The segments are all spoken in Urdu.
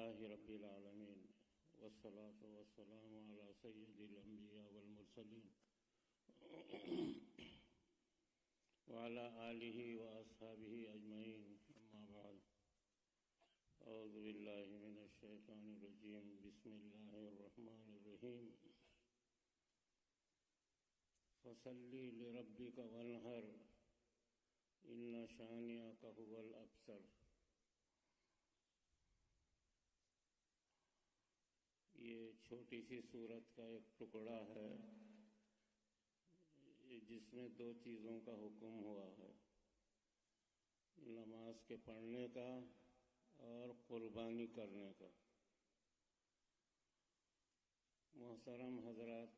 لله رب العالمين والصلاة والسلام على سيد الأنبياء والمرسلين وعلى آله وأصحابه أجمعين، أما بعد. أعوذ بالله من الشيطان الرجيم. بسم الله الرحمن الرحيم. فصل لربك وانحر إن شانئك هو الأبتر. یہ چھوٹی سی سورت کا ایک ٹکڑا ہے جس میں دو چیزوں کا حکم ہوا ہے، نماز کے پڑھنے کا اور قربانی کرنے کا. محترم حضرات،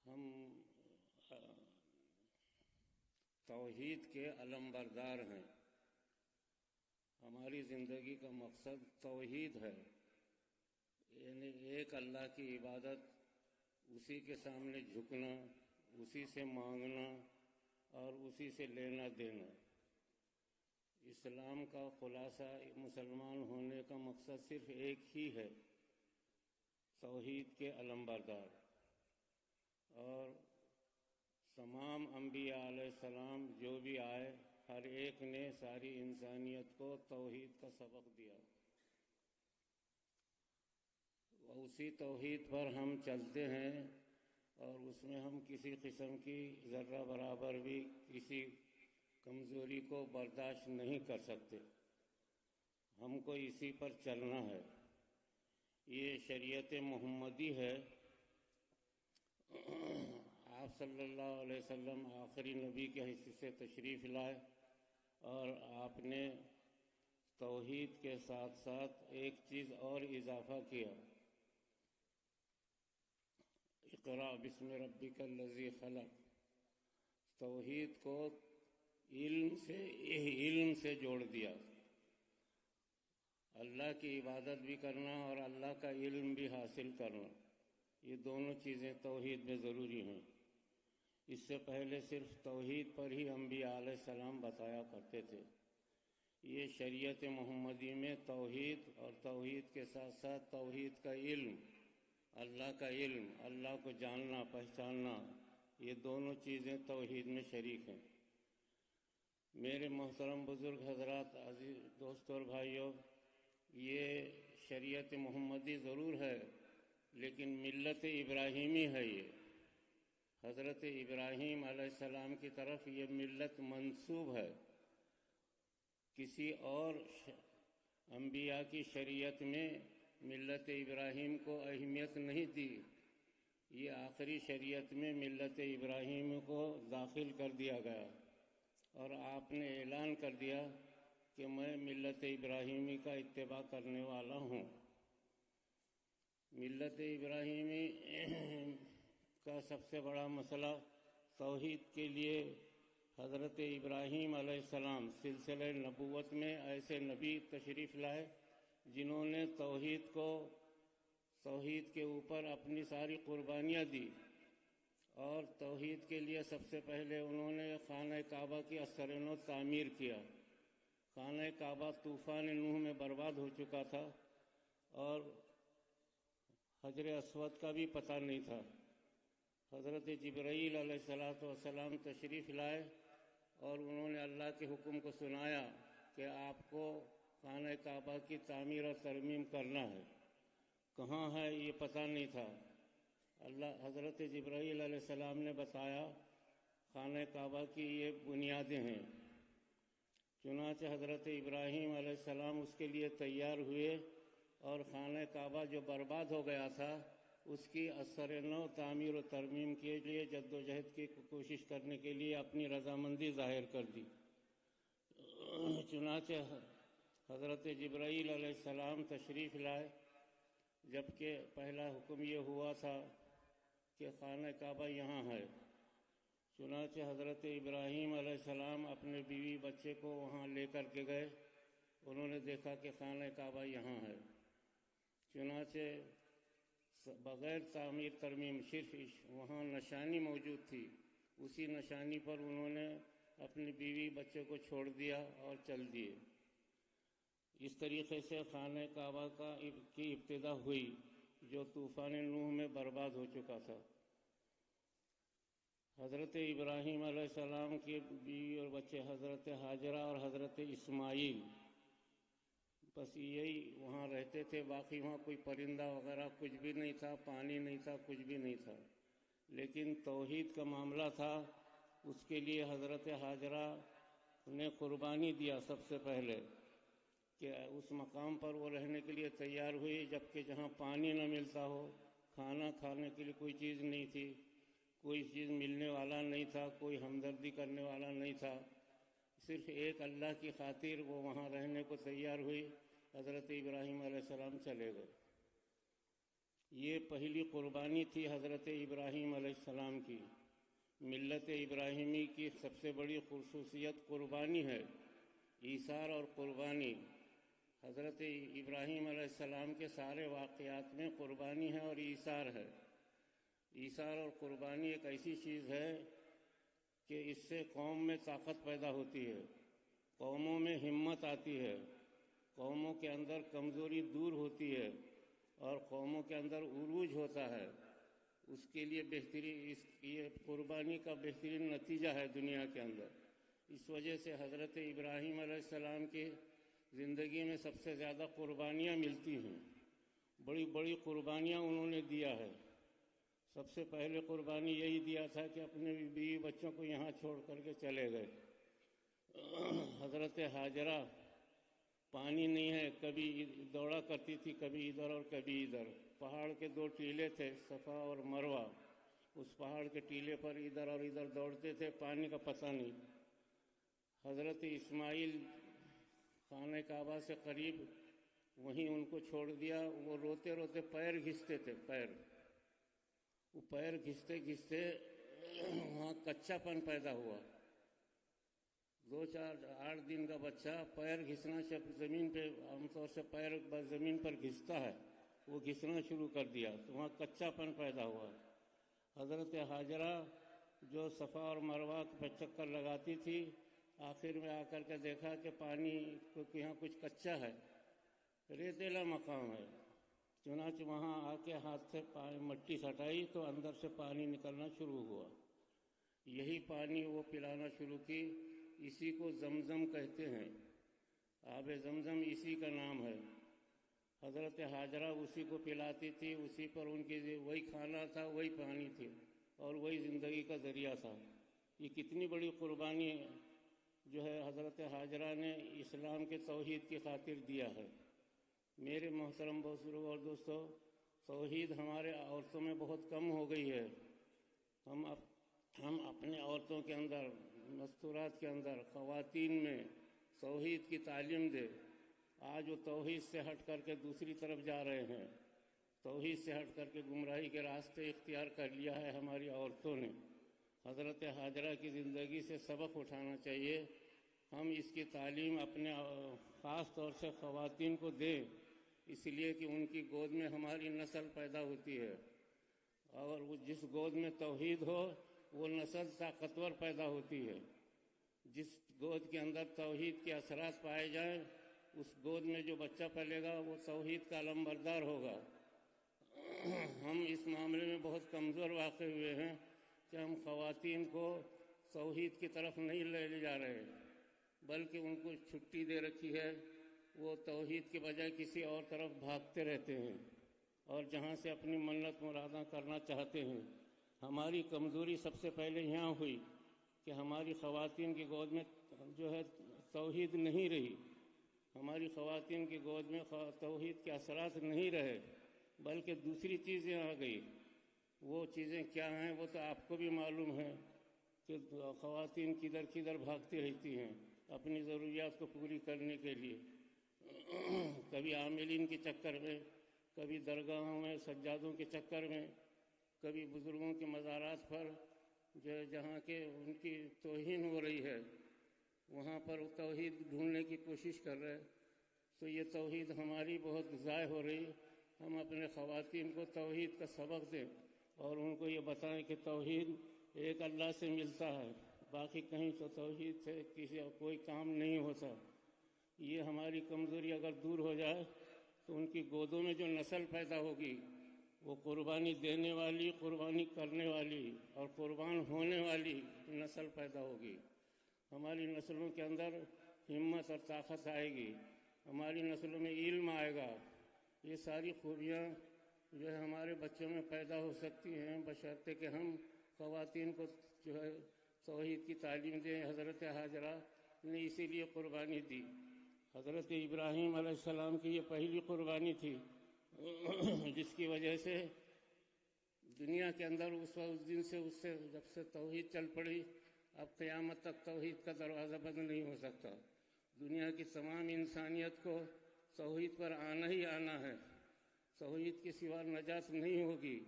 ہم توحید کے علمبردار ہیں. ہماری زندگی کا مقصد توحید ہے، یعنی ایک اللہ کی عبادت، اسی کے سامنے جھکنا، اسی سے مانگنا اور اسی سے لینا دینا. اسلام کا خلاصہ مسلمان ہونے کا مقصد صرف ایک ہی ہے، توحید کے علمبردار. اور تمام انبیاء علیہ السلام جو بھی آئے، ہر ایک نے ساری انسانیت کو توحید کا سبق دیا. اسی توحید پر ہم چلتے ہیں اور اس میں ہم کسی قسم کی ذرہ برابر بھی کسی کمزوری کو برداشت نہیں کر سکتے. ہم کو اسی پر چلنا ہے. یہ شریعت محمدی ہے. آپ صلی اللہ علیہ وسلم آخری نبی کے حیثیت سے تشریف لائے اور آپ نے توحید کے ساتھ ساتھ ایک چیز اور اضافہ کیا. اقرأ بسم ربک الذی خلق. توحید کو علم سے جوڑ دیا. اللہ کی عبادت بھی کرنا اور اللہ کا علم بھی حاصل کرنا، یہ دونوں چیزیں توحید میں ضروری ہیں. اس سے پہلے صرف توحید پر ہی انبیاء علیہ السلام بتایا کرتے تھے. یہ شریعت محمدی میں توحید اور توحید کے ساتھ ساتھ توحید کا علم، اللہ کا علم، اللہ کو جاننا پہچاننا، یہ دونوں چیزیں توحید میں شریک ہیں. میرے محترم بزرگ حضرات، عزیز دوستوں اور بھائیوں، یہ شریعت محمدی ضرور ہے لیکن ملت ابراہیمی ہے. یہ حضرت ابراہیم علیہ السلام کی طرف یہ ملت منسوب ہے. کسی اور انبیاء کی شریعت میں ملت ابراہیم کو اہمیت نہیں دی. یہ آخری شریعت میں ملت ابراہیم کو داخل کر دیا گیا اور آپ نے اعلان کر دیا کہ میں ملت ابراہیمی کا اتباع کرنے والا ہوں. ملت ابراہیمی کا سب سے بڑا مسئلہ توحید کے لیے حضرت ابراہیم علیہ السلام سلسلہ نبوت میں ایسے نبی تشریف لائے جنہوں نے توحید کے اوپر اپنی ساری قربانیاں دی. اور توحید کے لیے سب سے پہلے انہوں نے خانہ کعبہ کی اثر نو تعمیر کیا. خانہ کعبہ طوفان نوح میں برباد ہو چکا تھا اور حجر اسود کا بھی پتہ نہیں تھا. حضرت جبرائیل علیہ السلام تشریف لائے اور انہوں نے اللہ کے حکم کو سنایا کہ آپ کو خانہ کعبہ کی تعمیر اور ترمیم کرنا ہے. کہاں ہے یہ پتہ نہیں تھا. حضرت جبرائیل علیہ السلام نے بتایا خانہ کعبہ کی یہ بنیادیں ہیں. چنانچہ حضرت ابراہیم علیہ السلام اس کے لیے تیار ہوئے اور خانہ کعبہ جو برباد ہو گیا تھا اس کی اثر نو تعمیر و ترمیم کے لیے جد و جہد کی کوشش کرنے کے لیے اپنی رضامندی ظاہر کر دی. چنانچہ حضرت جبرائیل علیہ السلام تشریف لائے، جبکہ پہلا حکم یہ ہوا تھا کہ خانہ کعبہ یہاں ہے. چنانچہ حضرت ابراہیم علیہ السلام اپنے بیوی بچے کو وہاں لے کر کے گئے. انہوں نے دیکھا کہ خانہ کعبہ یہاں ہے. چنانچہ بغیر تعمیر ترمیم صرف وہاں نشانی موجود تھی، اسی نشانی پر انہوں نے اپنی بیوی بچے کو چھوڑ دیا اور چل دیے. اس طریقے سے خانہ کعبہ کی ابتدا ہوئی جو طوفان نوح میں برباد ہو چکا تھا۔ حضرت ابراہیم علیہ السلام کے بیوی اور بچے حضرت ہاجرہ اور حضرت اسماعیل بس یہی وہاں رہتے تھے، باقی وہاں کوئی پرندہ وغیرہ کچھ بھی نہیں تھا، پانی نہیں تھا، کچھ بھی نہیں تھا، لیکن توحید کا معاملہ تھا۔ اس کے لیے حضرت ہاجرہ نے قربانی دیا سب سے پہلے کہ اس مقام پر وہ رہنے کے لیے تیار ہوئی، جبکہ جہاں پانی نہ ملتا ہو، کھانا کھانے کے لیے کوئی چیز نہیں تھی، کوئی چیز ملنے والا نہیں تھا، کوئی ہمدردی کرنے والا نہیں تھا، صرف ایک اللہ کی خاطر وہ وہاں رہنے کو تیار ہوئی۔ حضرت ابراہیم علیہ السلام چلے گئے۔ یہ پہلی قربانی تھی حضرت ابراہیم علیہ السلام کی۔ ملت ابراہیمی کی سب سے بڑی خصوصیت قربانی ہے، ایثار اور قربانی۔ حضرت ابراہیم علیہ السلام کے سارے واقعات میں قربانی ہے اور ایثار ہے۔ ایثار اور قربانی ایک ایسی چیز ہے کہ اس سے قوم میں طاقت پیدا ہوتی ہے، قوموں میں ہمت آتی ہے، قوموں کے اندر کمزوری دور ہوتی ہے اور قوموں کے اندر عروج ہوتا ہے۔ اس کے لیے یہ قربانی کا بہترین نتیجہ ہے دنیا کے اندر۔ اس وجہ سے حضرت ابراہیم علیہ السلام کی زندگی میں سب سے زیادہ قربانیاں ملتی ہیں، بڑی بڑی قربانیاں انہوں نے دیا ہے۔ سب سے پہلے قربانی یہی دیا تھا کہ اپنے بیوی بچوں کو یہاں چھوڑ کر کے چلے گئے۔ حضرت ہاجرہ پانی نہیں ہے، کبھی دوڑا کرتی تھی، کبھی ادھر اور کبھی ادھر۔ پہاڑ کے دو ٹیلے تھے، صفا اور مروہ، اس پہاڑ کے ٹیلے پر ادھر اور ادھر دوڑتے تھے، پانی کا پتہ نہیں۔ حضرت اسماعیل خانہ کعبہ سے قریب وہیں ان کو چھوڑ دیا۔ وہ روتے روتے پیر گھستے تھے، وہ پیر گھستے گھستے وہاں کچا پن پیدا ہوا۔ 2-4-8 دن کا بچہ پیر گھسنا، جب زمین پہ عام طور سے پیر زمین پر گھستا ہے، وہ گھسنا شروع کر دیا تو وہاں کچا پن پیدا ہوا۔ حضرت ہاجرہ جو صفا اور مروہ پہ چکر لگاتی تھی، آخر میں آ کر کے دیکھا کہ پانی یہاں کچھ کچا ہے، ریتیلا مقام ہے، چنانچہ وہاں آ کے ہاتھ سے مٹی ہٹائی تو اندر سے پانی نکلنا شروع ہوا۔ یہی پانی وہ پلانا شروع کی۔ اسی کو زمزم کہتے ہیں، آب زمزم اسی کا نام ہے۔ حضرت ہاجرہ اسی کو پلاتی تھی، اسی پر ان کی وہی کھانا تھا، وہی پانی تھی اور وہی زندگی کا ذریعہ تھا۔ یہ کتنی بڑی قربانی جو ہے حضرت ہاجرہ نے اسلام کے توحید کی خاطر دیا ہے۔ میرے محترم بزرگ اور دوستو، توحید ہمارے عورتوں میں بہت کم ہو گئی ہے۔ ہم اپنے عورتوں کے اندر، مستورات کے اندر، خواتین میں توحید کی تعلیم دے۔ آج وہ توحید سے ہٹ کر کے دوسری طرف جا رہے ہیں، توحید سے ہٹ کر کے گمراہی کے راستے اختیار کر لیا ہے ہماری عورتوں نے۔ حضرت ہاجرہ کی زندگی سے سبق اٹھانا چاہیے۔ ہم اس کی تعلیم اپنے خاص طور سے خواتین کو دیں، اس لیے کہ ان کی گود میں ہماری نسل پیدا ہوتی ہے، اور وہ جس گود میں توحید ہو وہ نسل طاقتور پیدا ہوتی ہے۔ جس گود کے اندر توحید کے اثرات پائے جائیں، اس گود میں جو بچہ پلے گا وہ توحید کا علمبردار ہوگا۔ ہم اس معاملے میں بہت کمزور واقع ہوئے ہیں کہ ہم خواتین کو توحید کی طرف نہیں لے جا رہے، بلکہ ان کو چھٹی دے رکھی ہے، وہ توحید کے بجائے کسی اور طرف بھاگتے رہتے ہیں اور جہاں سے اپنی منت مراداں کرنا چاہتے ہیں۔ ہماری کمزوری سب سے پہلے یہاں ہوئی کہ ہماری خواتین کی گود میں جو ہے توحید نہیں رہی، ہماری خواتین کی گود میں توحید کے اثرات نہیں رہے، بلکہ دوسری چیزیں آ گئی۔ وہ چیزیں کیا ہیں وہ تو آپ کو بھی معلوم ہے کہ خواتین کدھر کدھر بھاگتی رہتی ہیں اپنی ضروریات کو پوری کرنے کے لیے، کبھی عاملین کے چکر میں، کبھی درگاہوں میں سجادوں کے چکر میں، کبھی بزرگوں کے مزارات پر جہاں کے ان کی توہین ہو رہی ہے وہاں پر توحید ڈھونڈنے کی کوشش کر رہے۔ تو یہ توحید ہماری بہت ضائع ہو رہی۔ ہم اپنے خواتین کو توحید کا سبق دیں اور ان کو یہ بتائیں کہ توحید ایک اللہ سے ملتا ہے، باقی کہیں تو توحید سے کوئی کام نہیں ہوتا۔ یہ ہماری کمزوری اگر دور ہو جائے تو ان کی گودوں میں جو نسل پیدا ہوگی وہ قربانی دینے والی، قربانی کرنے والی اور قربان ہونے والی نسل پیدا ہوگی۔ ہماری نسلوں کے اندر ہمت اور طاقت آئے گی، ہماری نسلوں میں علم آئے گا۔ یہ ساری خوبیاں جو ہے ہمارے بچوں میں پیدا ہو سکتی ہیں بشرطے کہ ہم خواتین کو جو ہے توحید کی تعلیم دیں۔ حضرت حاجرہ نے اسی لیے قربانی دی۔ حضرت ابراہیم علیہ السلام کی یہ پہلی قربانی تھی جس کی وجہ سے دنیا کے اندر اس دن سے جب سے توحید چل پڑی، اب قیامت تک توحید کا دروازہ بند نہیں ہو سکتا۔ دنیا کی تمام انسانیت کو توحید پر آنا ہی آنا ہے۔ توحید کے سوا نجات نہیں ہوگی۔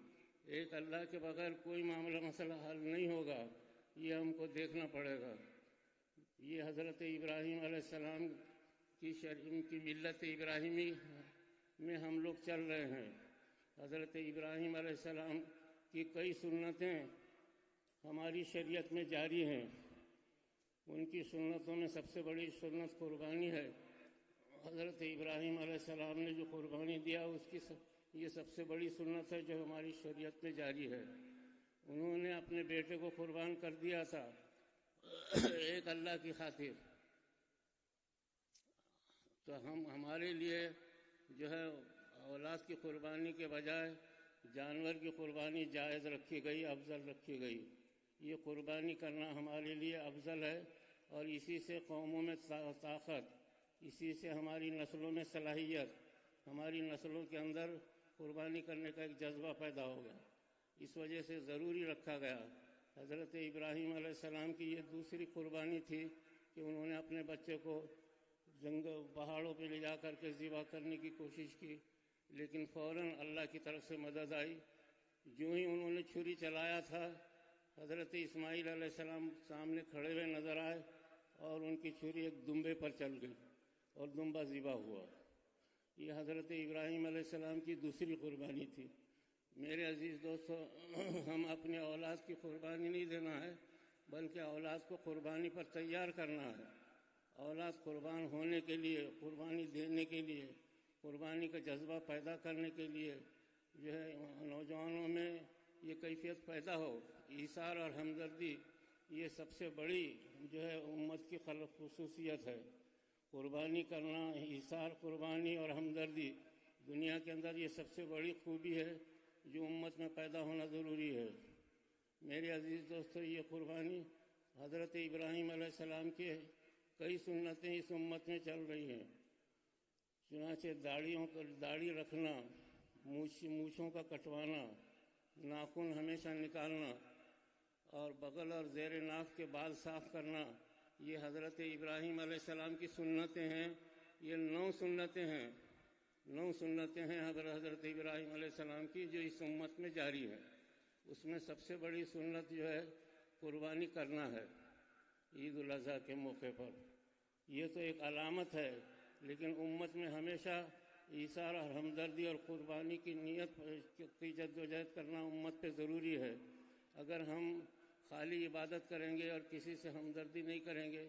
ایک اللہ کے بغیر کوئی معاملہ مسئلہ حل نہیں ہوگا، یہ ہم کو دیکھنا پڑے گا۔ یہ حضرت ابراہیم علیہ السلام کی ملت ابراہیمی میں ہم لوگ چل رہے ہیں۔ حضرت ابراہیم علیہ السلام کی کئی سنتیں ہماری شریعت میں جاری ہیں۔ ان کی سنتوں میں سب سے بڑی سنت قربانی ہے۔ حضرت ابراہیم علیہ السلام نے جو قربانی دیا یہ سب سے بڑی سنت ہے جو ہماری شریعت میں جاری ہے۔ انہوں نے اپنے بیٹے کو قربان کر دیا تھا ایک اللہ کی خاطر۔ تو ہمارے لیے جو ہے اولاد کی قربانی کے بجائے جانور کی قربانی جائز رکھی گئی، افضل رکھی گئی۔ یہ قربانی کرنا ہمارے لیے افضل ہے، اور اسی سے قوموں میں طاقت، اسی سے ہماری نسلوں میں صلاحیت، ہماری نسلوں کے اندر قربانی کرنے کا ایک جذبہ پیدا ہوگا۔ اس وجہ سے ضروری رکھا گیا۔ حضرت ابراہیم علیہ السلام کی یہ دوسری قربانی تھی کہ انہوں نے اپنے بچے کو پہاڑوں پہ لے جا کر کے ذبح کرنے کی کوشش کی، لیکن فوراً اللہ کی طرف سے مدد آئی۔ جو ہی انہوں نے چھری چلایا تھا، حضرت اسماعیل علیہ السلام سامنے کھڑے ہوئے نظر آئے اور ان کی چھری ایک دمبے پر چل گئی اور دمبا ذبح ہوا۔ یہ حضرت ابراہیم علیہ السلام کی دوسری قربانی تھی۔ میرے عزیز دوستو، ہم اپنے اولاد کی قربانی نہیں دینا ہے، بلکہ اولاد کو قربانی پر تیار کرنا ہے۔ اولاد قربان ہونے کے لیے، قربانی دینے کے لیے، قربانی کا جذبہ پیدا کرنے کے لیے جو ہے نوجوانوں میں یہ کیفیت پیدا ہو۔ ایثار اور ہمدردی یہ سب سے بڑی جو ہے امت کی خصوصیت ہے۔ قربانی کرنا، ایثار، قربانی اور ہمدردی دنیا کے اندر یہ سب سے بڑی خوبی ہے جو امت میں پیدا ہونا ضروری ہے۔ میرے عزیز دوستو، یہ قربانی حضرت ابراہیم علیہ السلام کی کئی سنتیں اس امت میں چل رہی ہیں۔ چنانچہ داڑھی رکھنا، مونچھوں کا کٹوانا، ناخن ہمیشہ نکالنا اور بغل اور زیر ناف کے بال صاف کرنا، یہ حضرت ابراہیم علیہ السلام کی سنتیں ہیں۔ یہ 9 سنتیں ہیں، 9 سنتیں ہیں حضرت ابراہیم علیہ السلام کی جو اس امت میں جاری ہے۔ اس میں سب سے بڑی سنت جو ہے قربانی کرنا ہے عید الاضحیٰ کے موقع پر۔ یہ تو ایک علامت ہے، لیکن امت میں ہمیشہ ایثار اور ہمدردی اور قربانی کی نیت کی جدوجہد کرنا امت پہ ضروری ہے۔ اگر ہم خالی عبادت کریں گے اور کسی سے ہمدردی نہیں کریں گے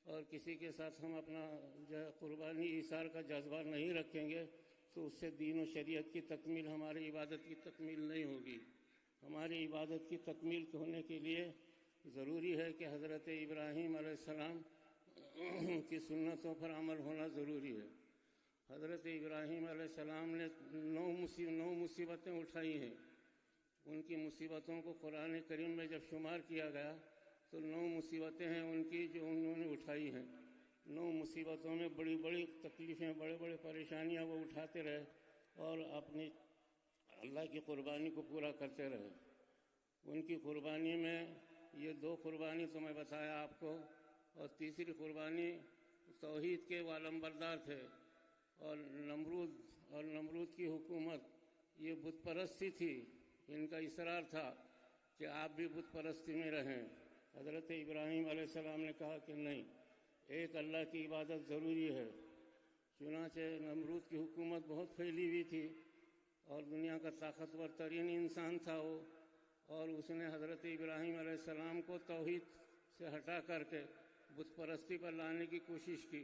اور کسی کے ساتھ ہم اپنا جو ہے قربانی ایثار کا جذبہ نہیں رکھیں گے تو اس سے دین و شریعت کی تکمیل، ہماری عبادت کی تکمیل نہیں ہوگی۔ ہماری عبادت کی تکمیل ہونے کے لیے ضروری ہے کہ حضرت ابراہیم علیہ السلام کی سنتوں پر عمل ہونا ضروری ہے۔ حضرت ابراہیم علیہ السلام نے 9 مصیبتیں اٹھائی ہیں۔ ان کی مصیبتوں کو قرآن کریم میں جب شمار کیا گیا تو 9 مصیبتیں ہیں ان کی جو انہوں نے اٹھائی ہیں۔ 9 مصیبتوں میں بڑی بڑی تکلیفیں، بڑے بڑے پریشانیاں وہ اٹھاتے رہے اور اپنی اللہ کی قربانی کو پورا کرتے رہے۔ ان کی قربانی میں یہ 2 قربانی تو میں بتایا آپ کو، اور تیسری قربانی توحید کے علمبردار تھے، اور نمرود کی حکومت یہ بت پرستی تھی۔ ان کا اصرار تھا کہ آپ بھی بت پرستی میں رہیں۔ حضرت ابراہیم علیہ السلام نے کہا کہ نہیں، ایک اللہ کی عبادت ضروری ہے۔ چنانچہ نمرود کی حکومت بہت پھیلی ہوئی تھی اور دنیا کا طاقتور ترین انسان تھا وہ، اور اس نے حضرت ابراہیم علیہ السلام کو توحید سے ہٹا کر کے بت پرستی پر لانے کی کوشش کی۔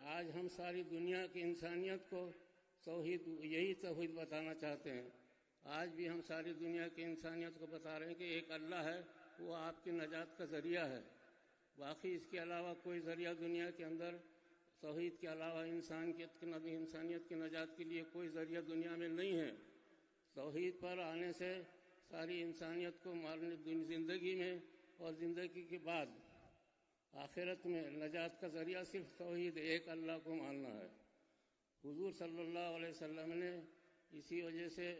آج ہم ساری دنیا کی انسانیت کو یہی توحید بتانا چاہتے ہیں۔ آج بھی ہم ساری دنیا کی انسانیت کو بتا رہے ہیں کہ ایک اللہ ہے، وہ آپ کی نجات کا ذریعہ ہے۔ باقی اس کے علاوہ کوئی ذریعہ دنیا کے اندر توحید کے علاوہ انسانیت کی نجات کے لیے کوئی ذریعہ دنیا میں نہیں ہے۔ توحید پر آنے سے ساری انسانیت کو زندگی میں اور زندگی کے بعد آخرت میں نجات کا ذریعہ صرف توحید، ایک اللہ کو ماننا ہے۔ حضور صلی اللہ علیہ وسلم نے اسی وجہ سے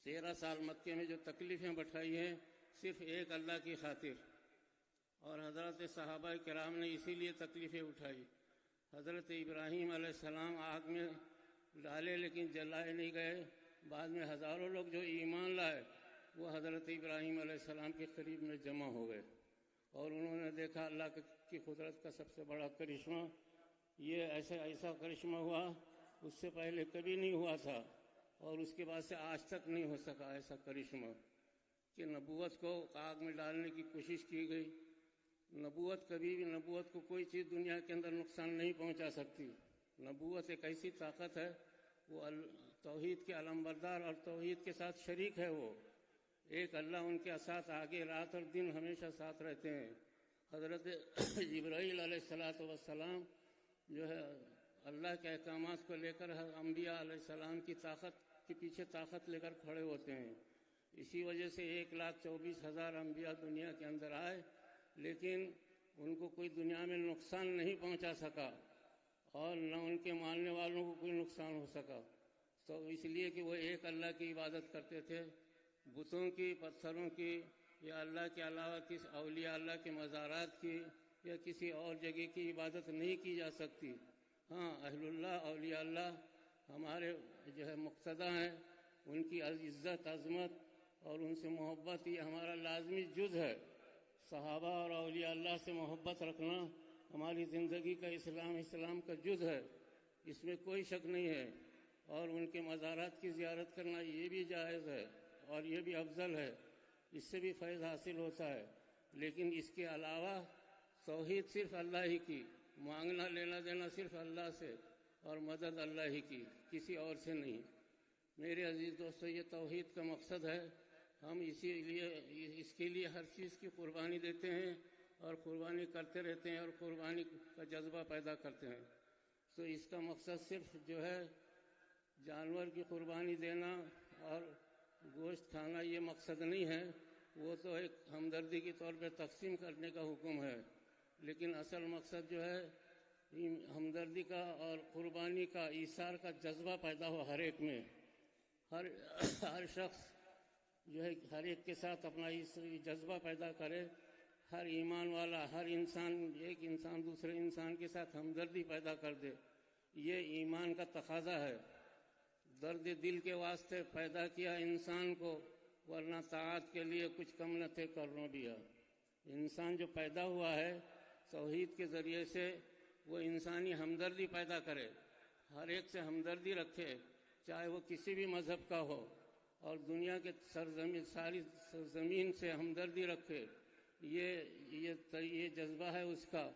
13 سال مکے میں جو تکلیفیں بٹھائی ہیں صرف ایک اللہ کی خاطر، اور حضرت صحابہ کرام نے اسی لیے تکلیفیں اٹھائی۔ حضرت ابراہیم علیہ السلام آگ میں ڈالے لیکن جلائے نہیں گئے، بعد میں ہزاروں لوگ جو ایمان لائے وہ حضرت ابراہیم علیہ السلام کے قریب میں جمع ہو گئے، اور انہوں نے دیکھا اللہ کی قدرت کا سب سے بڑا کرشمہ۔ یہ ایسا کرشمہ ہوا اس سے پہلے کبھی نہیں ہوا تھا، اور اس کے بعد سے آج تک نہیں ہو سکا ایسا کرشمہ کہ نبوت کو آگ میں ڈالنے کی کوشش کی گئی۔ نبوت کبھی بھی، نبوت کو کوئی چیز دنیا کے اندر نقصان نہیں پہنچا سکتی۔ نبوت ایک ایسی طاقت ہے، وہ توحید کے علمبردار اور توحید کے ساتھ شریک ہے۔ وہ ایک اللہ ان کے ساتھ آگے رات اور دن ہمیشہ ساتھ رہتے ہیں۔ حضرت جبرائیل علیہ السلام جو ہے اللہ کے احکامات کو لے کر انبیاء علیہ السلام کی طاقت کے پیچھے طاقت لے کر کھڑے ہوتے ہیں۔ اسی وجہ سے 1,24,000 انبیاء دنیا کے اندر آئے، لیکن ان کو کوئی دنیا میں نقصان نہیں پہنچا سکا، اور نہ ان کے ماننے والوں کو کوئی نقصان ہو سکا۔ تو اس لیے کہ وہ ایک اللہ کی عبادت کرتے تھے، بتوں کی، پتھروں کی، یا اللہ کے علاوہ کسی اولیاء اللہ کے مزارات کی یا کسی اور جگہ کی عبادت نہیں کی جا سکتی۔ ہاں، اہل اللہ، اولیاء اللہ ہمارے جو ہے مقتدی ہیں، ان کی عزت، عظمت اور ان سے محبت یہ ہمارا لازمی جز ہے۔ صحابہ اور اولیاء اللہ سے محبت رکھنا ہماری زندگی کا اسلام کا جز ہے، اس میں کوئی شک نہیں ہے، اور ان کے مزارات کی زیارت کرنا یہ بھی جائز ہے اور یہ بھی افضل ہے، اس سے بھی فیض حاصل ہوتا ہے۔ لیکن اس کے علاوہ توحید صرف اللہ ہی کی، مانگنا لینا دینا صرف اللہ سے، اور مدد اللہ ہی کی، کسی اور سے نہیں۔ میرے عزیز دوستو، یہ توحید کا مقصد ہے۔ ہم اس کے لیے ہر چیز کی قربانی دیتے ہیں اور قربانی کرتے رہتے ہیں، اور قربانی کا جذبہ پیدا کرتے ہیں۔ تو اس کا مقصد صرف جو ہے جانور کی قربانی دینا اور گوشت کھانا یہ مقصد نہیں ہے، وہ تو ایک ہمدردی کے طور پہ تقسیم کرنے کا حکم ہے، لیکن اصل مقصد جو ہے ہمدردی کا اور قربانی کا، ایثار کا جذبہ پیدا ہو ہر ایک میں۔ ہر شخص جو ہے ہر ایک کے ساتھ اپنا جذبہ پیدا کرے، ہر ایمان والا، ہر انسان، ایک انسان دوسرے انسان کے ساتھ ہمدردی پیدا کر دے۔ یہ ایمان کا تقاضا ہے۔ درد دل کے واسطے پیدا کیا انسان کو، ورنہ طاعت کے لیے کچھ کم نہ تھے کرنو بیا۔ انسان جو پیدا ہوا ہے توحید کے ذریعے سے، وہ انسانی ہمدردی پیدا کرے، ہر ایک سے ہمدردی رکھے، چاہے وہ کسی بھی مذہب کا ہو، اور دنیا کے ساری سرزمین سے ہمدردی رکھے۔ یہ جذبہ ہے اس کا،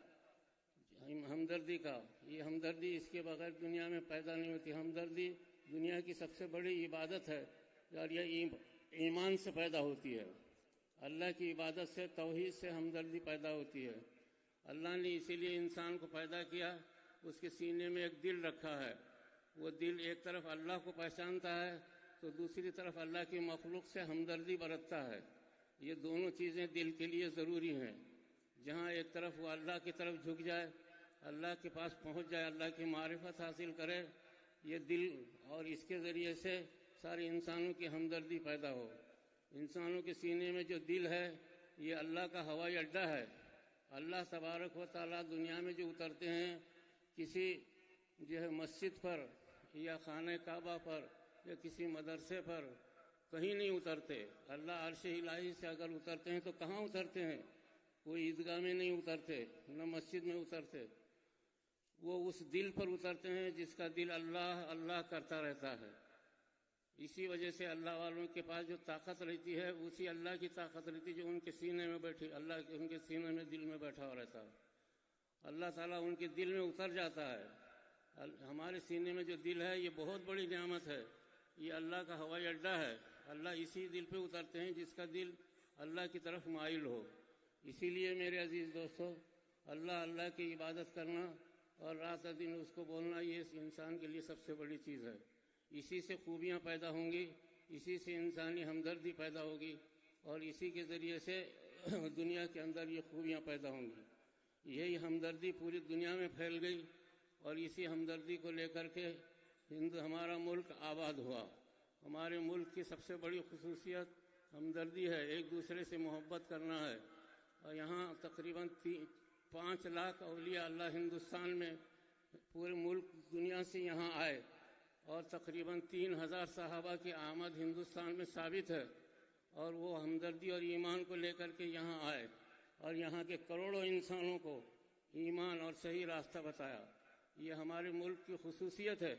ہمدردی کا۔ یہ ہمدردی اس کے بغیر دنیا میں پیدا نہیں ہوتی۔ ہمدردی دنیا کی سب سے بڑی عبادت ہے، اور یہ ایمان سے پیدا ہوتی ہے۔ اللہ کی عبادت سے، توحید سے ہمدردی پیدا ہوتی ہے۔ اللہ نے اسی لیے انسان کو پیدا کیا، اس کے سینے میں ایک دل رکھا ہے۔ وہ دل ایک طرف اللہ کو پہچانتا ہے تو دوسری طرف اللہ کی مخلوق سے ہمدردی برتتا ہے۔ یہ دونوں چیزیں دل کے لیے ضروری ہیں۔ جہاں ایک طرف وہ اللہ کی طرف جھک جائے، اللہ کے پاس پہنچ جائے، اللہ کی معرفت حاصل کرے، یہ دل، اور اس کے ذریعے سے سارے انسانوں کی ہمدردی پیدا ہو۔ انسانوں کے سینے میں جو دل ہے، یہ اللہ کا ہوائی اڈہ ہے۔ اللہ تبارک و تعالیٰ دنیا میں جو اترتے ہیں، کسی جو ہے مسجد پر یا خانہ کعبہ پر یا کسی مدرسے پر کہیں نہیں اترتے۔ اللہ عرش الہی سے اگر اترتے ہیں تو کہاں اترتے ہیں؟ کوئی عیدگاہ میں نہیں اترتے، نہ مسجد میں اترتے، وہ اس دل پر اترتے ہیں جس کا دل اللہ اللہ کرتا رہتا ہے۔ اسی وجہ سے اللہ والوں کے پاس جو طاقت رہتی ہے، اسی اللہ کی طاقت رہتی ہے جو ان کے سینے میں بیٹھی، اللہ کے ان کے سینے میں، دل میں بیٹھا ہوا رہتا ہے۔ اللہ تعالیٰ ان کے دل میں اتر جاتا ہے. ہمارے سینے میں جو دل ہے یہ بہت بڑی نعمت ہے. یہ اللہ کا ہوائی اڈہ ہے. اللہ اسی دل پہ اترتے ہیں جس کا دل اللہ کی طرف مائل ہو. اسی لیے میرے عزیز دوستو، اللہ کی عبادت کرنا اور رات دن اس کو بولنا یہ انسان کے لیے سب سے بڑی چیز ہے. اسی سے خوبیاں پیدا ہوں گی، اسی سے انسانی ہمدردی پیدا ہوگی، اور اسی کے ذریعے سے دنیا کے اندر یہ خوبیاں پیدا ہوں گی. یہی ہمدردی پوری دنیا میں پھیل گئی، اور اسی ہمدردی کو لے کر کے ہمارا ملک آباد ہوا. ہمارے ملک کی سب سے بڑی خصوصیت ہمدردی ہے، ایک دوسرے سے محبت کرنا ہے. اور یہاں تقریباً 5 لاکھ اولیاء اللہ ہندوستان میں پورے ملک دنیا سے یہاں آئے، اور تقریباً 3000 صحابہ کی آمد ہندوستان میں ثابت ہے. اور وہ ہمدردی اور ایمان کو لے کر کے یہاں آئے، اور یہاں کے کروڑوں انسانوں کو ایمان اور صحیح راستہ بتایا. یہ ہمارے ملک کی خصوصیت ہے.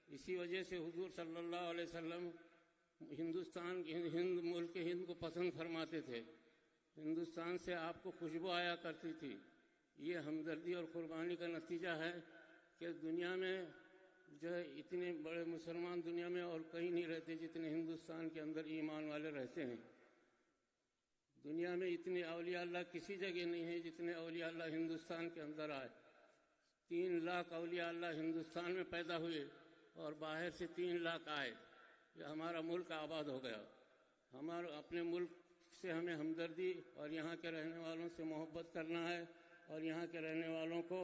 اسی وجہ سے حضور صلی اللہ علیہ وسلم ملک ہند کو پسند فرماتے تھے. ہندوستان سے آپ کو خوشبو آیا کرتی تھی. یہ ہمدردی اور قربانی کا نتیجہ ہے کہ دنیا میں جو ہے اتنے بڑے مسلمان دنیا میں اور کہیں نہیں رہتے جتنے ہندوستان کے اندر ایمان والے رہتے ہیں. دنیا میں اتنے اولیاء اللہ کسی جگہ نہیں ہیں جتنے اولیاء اللہ ہندوستان کے اندر آئے. 3 لاکھ اولیاء اللہ ہندوستان میں پیدا ہوئے، اور باہر سے 3 لاکھ آئے. یہ ہمارا ملک آباد ہو گیا. اپنے ملک سے ہمیں ہمدردی اور یہاں کے رہنے والوں سے محبت کرنا ہے، اور یہاں کے رہنے والوں کو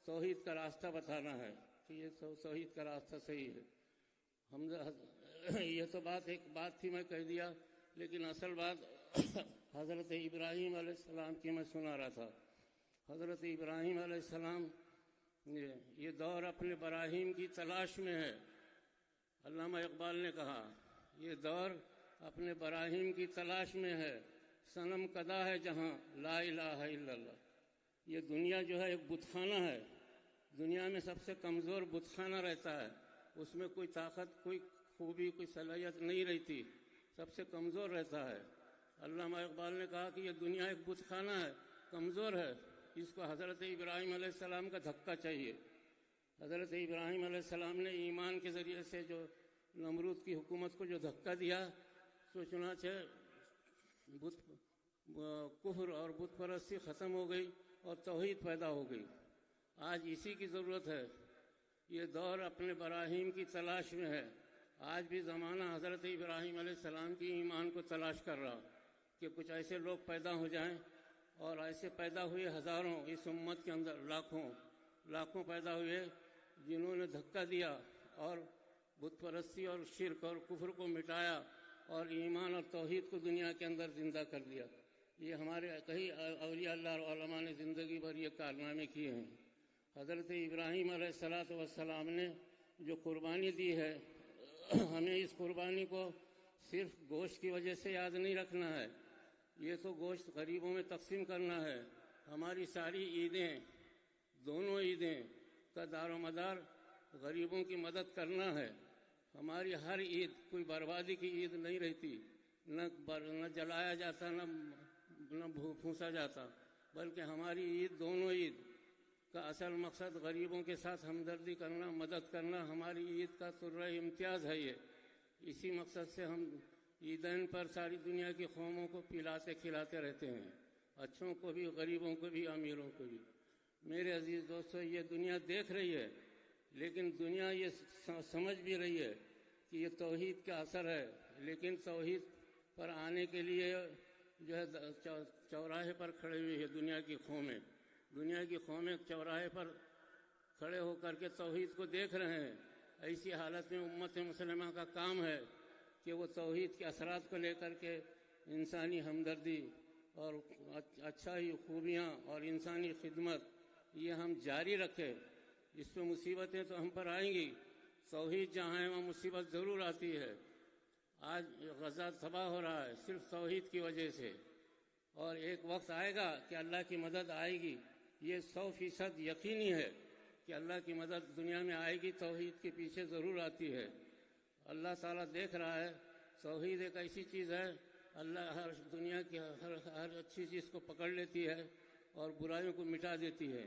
توحید کا راستہ بتانا ہے کہ یہ توحید کا راستہ صحیح ہے. یہ تو ایک بات تھی، میں کہہ دیا، لیکن اصل بات حضرت ابراہیم علیہ السلام کی میں سنا رہا تھا. حضرت ابراہیم علیہ السلام یہ دور اپنے براہیم کی تلاش میں ہے. علامہ اقبال نے کہا یہ دور اپنے براہیم کی تلاش میں ہے، صنم کدا ہے جہاں لا الہ الا اللہ. یہ دنیا جو ہے ایک بت خانہ ہے. دنیا میں سب سے کمزور بت خانہ رہتا ہے. اس میں کوئی طاقت، کوئی خوبی، کوئی صلاحیت نہیں رہتی، سب سے کمزور رہتا ہے. علامہ اقبال نے کہا کہ یہ دنیا ایک بت خانہ ہے، کمزور ہے. اس کو حضرت ابراہیم علیہ السلام کا دھکا چاہیے. حضرت ابراہیم علیہ السلام نے ایمان کے ذریعے سے جو نمرود کی حکومت کو جو دھکا دیا، تو چنانچہ کفر اور بت پرستی ختم ہو گئی اور توحید پیدا ہو گئی. آج اسی کی ضرورت ہے. یہ دور اپنے براہیم کی تلاش میں ہے. آج بھی زمانہ حضرت ابراہیم علیہ السلام کی ایمان کو تلاش کر رہا کہ کچھ ایسے لوگ پیدا ہو جائیں، اور ایسے پیدا ہوئے ہزاروں، اس امت کے اندر لاکھوں پیدا ہوئے جنہوں نے دھکا دیا اور بت پرستی اور شرک اور کفر کو مٹایا اور ایمان اور توحید کو دنیا کے اندر زندہ کر دیا. یہ ہمارے کئی اولیاء اللہ اور علماء نے زندگی بھر یہ کارنامے کیے ہیں. حضرت ابراہیم علیہ السلام نے جو قربانی دی ہے، ہمیں اس قربانی کو صرف گوشت کی وجہ سے یاد نہیں رکھنا ہے. یہ تو گوشت غریبوں میں تقسیم کرنا ہے. ہماری ساری عیدیں، دونوں عیدیں کا دار و مدار غریبوں کی مدد کرنا ہے. ہماری ہر عید کوئی بربادی کی عید نہیں رہتی، نہ جلایا جاتا، نہ پھونسا جاتا، بلکہ ہماری عید، دونوں عید کا اصل مقصد غریبوں کے ساتھ ہمدردی کرنا، مدد کرنا. ہماری عید کا سرۂ امتیاز ہے یہ. اسی مقصد سے ہم عیدین پر ساری دنیا کی قوموں کو پلاتے کھلاتے رہتے ہیں، اچھوں کو بھی، غریبوں کو بھی، امیروں کو بھی. میرے عزیز دوستو، یہ دنیا دیکھ رہی ہے، لیکن دنیا یہ سمجھ بھی رہی ہے کہ یہ توحید کا اثر ہے. لیکن توحید پر آنے کے لیے جو ہے چوراہے پر کھڑے ہوئی ہے دنیا کی قومیں چوراہے پر کھڑے ہو کر کے توحید کو دیکھ رہے ہیں. ایسی حالت میں امت مسلمہ کا کام ہے کہ وہ توحید کے اثرات کو لے کر کے انسانی ہمدردی اور اچھائی، خوبیاں اور انسانی خدمت یہ ہم جاری رکھیں. اس پہ مصیبتیں تو ہم پر آئیں گی. توحید جہاں ہے وہاں مصیبت ضرور آتی ہے. آج غزہ تباہ ہو رہا ہے صرف توحید کی وجہ سے، اور ایک وقت آئے گا کہ اللہ کی مدد آئے گی. یہ 100% یقینی ہے کہ اللہ کی مدد دنیا میں آئے گی. توحید کے پیچھے ضرور آتی ہے. اللہ تعالیٰ دیکھ رہا ہے. توحید ایک ایسی چیز ہے، اللہ ہر دنیا کی ہر اچھی چیز کو پکڑ لیتی ہے اور برائیوں کو مٹا دیتی ہے.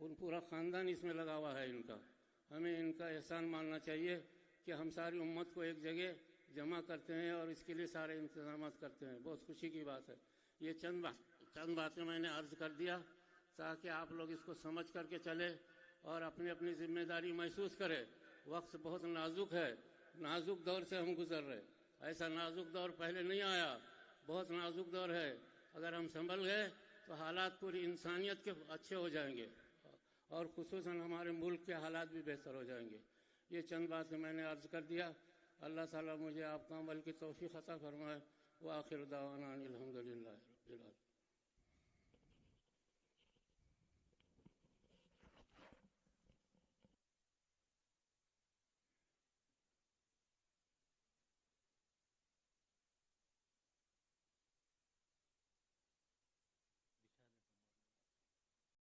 ان پورا خاندان اس میں لگا ہوا ہے ان کا. ہمیں ان کا احسان ماننا چاہیے کہ ہم ساری امت کو ایک جگہ جمع کرتے ہیں اور اس کے لیے سارے انتظامات کرتے ہیں. بہت خوشی کی بات ہے. یہ چند باتیں میں نے عرض کر دیا تاکہ آپ لوگ اس کو سمجھ کر کے چلے اور اپنی اپنی ذمہ داری محسوس کرے. وقت بہت نازک ہے. نازک دور سے ہم گزر رہے. ایسا نازک دور پہلے نہیں آیا. بہت نازک دور ہے. اگر ہم سنبھل گئے تو حالات پوری انسانیت کے اچھے ہو جائیں گے اور خصوصاً ہمارے ملک کے حالات بھی بہتر ہو جائیں گے. یہ چند باتیں میں نے عرض کر دیا. اللہ تعالیٰ مجھے آپ کا عمل کی توفیق عطا فرمائے. وآخر دعوانا الحمدللہ رب العالمین.